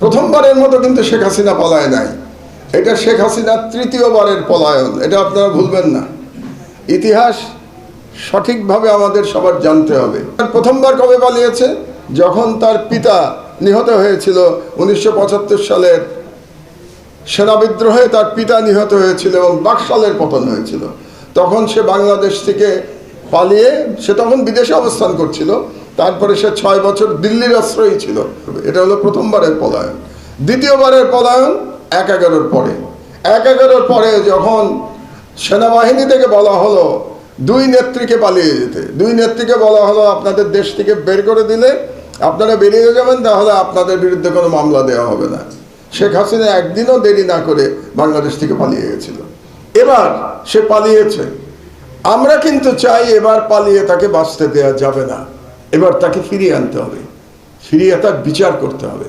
প্রথমবারের মতো কিন্তু শেখ হাসিনা পলায় নাই, এটা শেখ হাসিনার তৃতীয়বারের পলায়ন, এটা আপনারা ভুলবেন না। ইতিহাস সঠিকভাবে আমাদের সবার জানতে হবে। প্রথমবার কবে পালিয়েছে? যখন তার পিতা নিহত হয়েছিল 1975 সালের সেনা বিদ্রোহে, তার পিতা নিহত হয়েছিল এবং বাকশালের পতন হয়েছিল। তখন সে বাংলাদেশ থেকে পালিয়ে, সে তখন বিদেশে অবস্থান করছিল, তারপরে সে 6 বছর দিল্লির আশ্রয়ী ছিল। এটা হলো প্রথমবারের পলায়ন। দ্বিতীয়বারের পলায়ন 1/11 পরে। 1/11 পরে যখন সেনাবাহিনী থেকে বলা হলো 2 নেত্রীকে পালিয়ে যেতে, 2 নেত্রীকে বলা হলো আপনাদের দেশ থেকে বের করে দিলে আপনারা বেরিয়ে যাবেন, তাহলে আপনাদের বিরুদ্ধে কোনো মামলা দেওয়া হবে না। শেখ হাসিনা একদিনও দেরি না করে বাংলাদেশ থেকে পালিয়ে গেছিল। এবার সে পালিয়েছে। আমরা কিন্তু চাই এবার পালিয়ে তাকে বাঁচতে দেওয়া যাবে না, এবার তাকে ফিরিয়ে আনতে হবে, ফিরিয়ে তার বিচার করতে হবে।